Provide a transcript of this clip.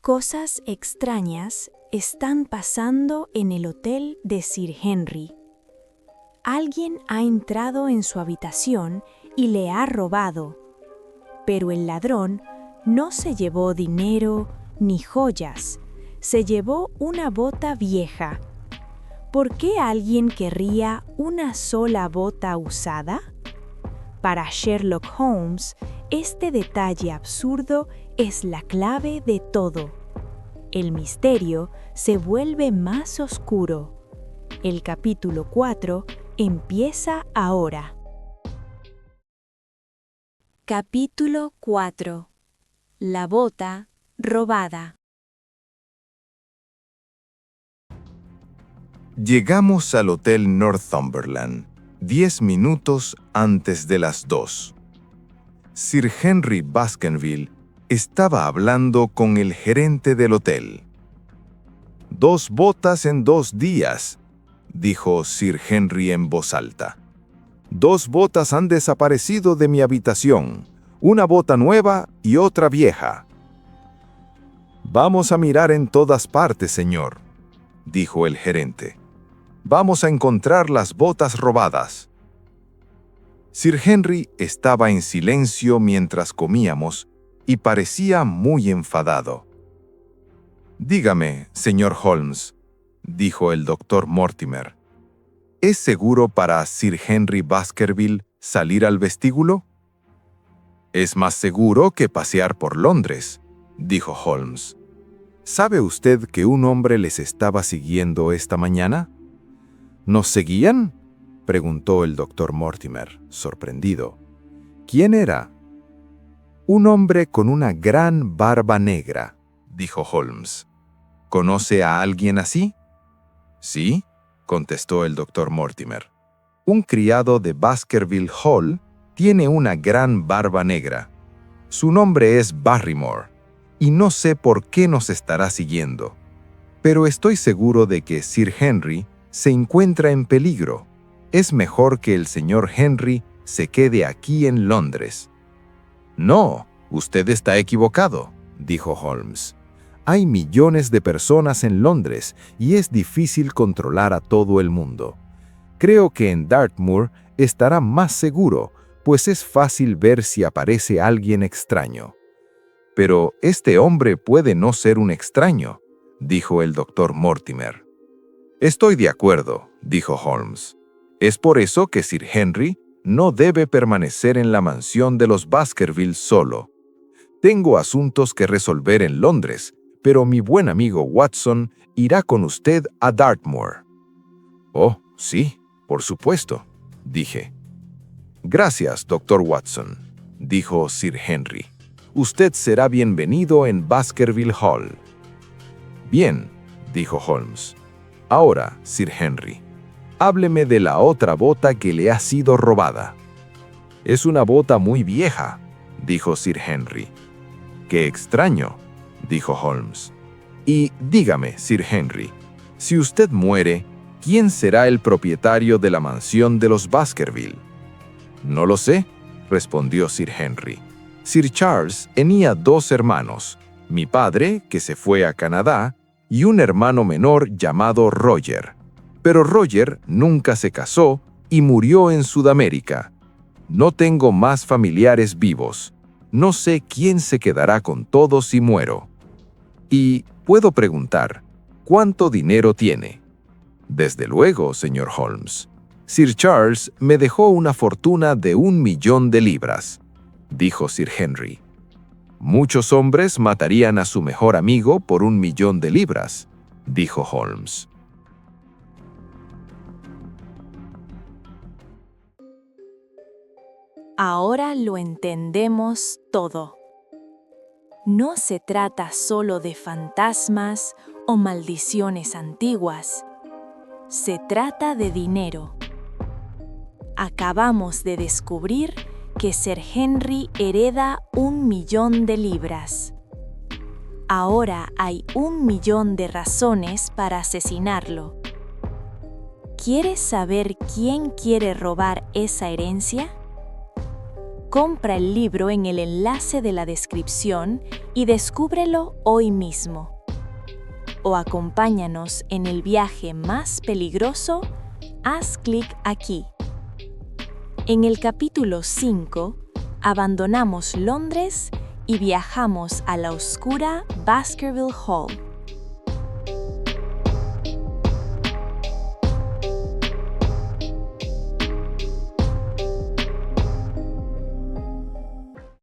Cosas extrañas están pasando en el hotel de Sir Henry. Alguien ha entrado en su habitación y le ha robado, pero el ladrón no se llevó dinero ni joyas, se llevó una bota vieja. ¿Por qué alguien querría una sola bota usada? Para Sherlock Holmes, este detalle absurdo es la clave de todo. El misterio se vuelve más oscuro. El capítulo 4 empieza ahora. Capítulo 4. La bota robada. Llegamos al Hotel Northumberland 10 minutos antes de las 2. Sir Henry Baskerville estaba hablando con el gerente del hotel. 2 botas en 2 días, dijo Sir Henry en voz alta. 2 botas han desaparecido de mi habitación, una bota nueva y otra vieja. Vamos a mirar en todas partes, señor, dijo el gerente. Vamos a encontrar las botas robadas. Sir Henry estaba en silencio mientras comíamos y parecía muy enfadado. Dígame, señor Holmes, dijo el doctor Mortimer, ¿es seguro para Sir Henry Baskerville salir al vestíbulo? Es más seguro que pasear por Londres, dijo Holmes. ¿Sabe usted que un hombre les estaba siguiendo esta mañana? ¿Nos seguían?, preguntó el doctor Mortimer, sorprendido. ¿Quién era? Un hombre con una gran barba negra, dijo Holmes. ¿Conoce a alguien así? Sí, contestó el doctor Mortimer. Un criado de Baskerville Hall tiene una gran barba negra. Su nombre es Barrymore, y no sé por qué nos estará siguiendo. Pero estoy seguro de que Sir Henry se encuentra en peligro. Es mejor que el señor Henry se quede aquí en Londres. No, usted está equivocado, dijo Holmes. Hay millones de personas en Londres y es difícil controlar a todo el mundo. Creo que en Dartmoor estará más seguro, pues es fácil ver si aparece alguien extraño. Pero este hombre puede no ser un extraño, dijo el doctor Mortimer. Estoy de acuerdo, dijo Holmes. Es por eso que Sir Henry no debe permanecer en la mansión de los Baskerville solo. Tengo asuntos que resolver en Londres, pero mi buen amigo Watson irá con usted a Dartmoor. Oh, sí, por supuesto, dije. Gracias, doctor Watson, dijo Sir Henry. Usted será bienvenido en Baskerville Hall. Bien, dijo Holmes. Ahora, Sir Henry, hábleme de la otra bota que le ha sido robada. Es una bota muy vieja, dijo Sir Henry. Qué extraño, dijo Holmes. Y dígame, Sir Henry, si usted muere, ¿quién será el propietario de la mansión de los Baskerville? No lo sé, respondió Sir Henry. Sir Charles tenía 2 hermanos, mi padre, que se fue a Canadá, y un hermano menor llamado Roger. Pero Roger nunca se casó y murió en Sudamérica. No tengo más familiares vivos. No sé quién se quedará con todos si muero. Y puedo preguntar, ¿cuánto dinero tiene? Desde luego, señor Holmes. Sir Charles me dejó una fortuna de 1 millón de libras, dijo Sir Henry. Muchos hombres matarían a su mejor amigo por 1 millón de libras, dijo Holmes. Ahora lo entendemos todo. No se trata solo de fantasmas o maldiciones antiguas. Se trata de dinero. Acabamos de descubrir que Sir Henry hereda 1 millón de libras. Ahora hay 1 millón de razones para asesinarlo. ¿Quieres saber quién quiere robar esa herencia? Compra el libro en el enlace de la descripción y descúbrelo hoy mismo. O acompáñanos en el viaje más peligroso, haz clic aquí. En el capítulo 5, abandonamos Londres y viajamos a la oscura Baskerville Hall.